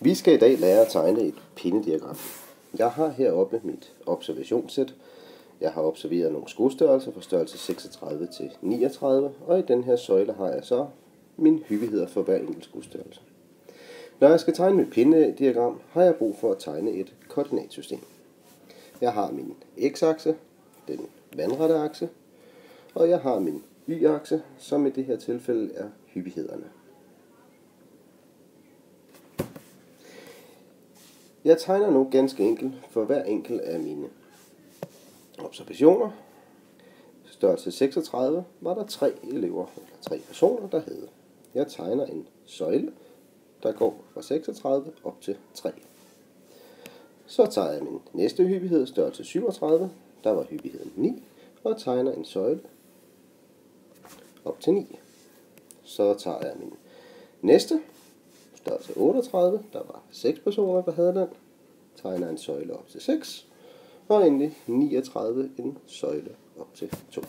Vi skal i dag lære at tegne et pindediagram. Jeg har heroppe mit observationssæt. Jeg har observeret nogle skostørrelser fra størrelse 36 til 39, og i den her søjle har jeg så mine hyppigheder for hver enkelt skostørrelse. Når jeg skal tegne mit pindediagram, har jeg brug for at tegne et koordinatsystem. Jeg har min x-akse, den vandrette akse, og jeg har min y-akse, som i det her tilfælde er hyppighederne. Jeg tegner nu ganske enkelt for hver enkelt af mine observationer. Størrelse 36 var der 3 elever, eller 3 personer, der havde. Jeg tegner en søjle, der går fra 36 op til 3. Så tager jeg min næste hyppighed, størrelse 37, der var hyppigheden 9, og tegner en søjle op til 9. Så tager jeg min næste, størrelse 38, der var 6 personer, der havde den, tegner en søjle op til 6, og endelig 39 en søjle op til 2.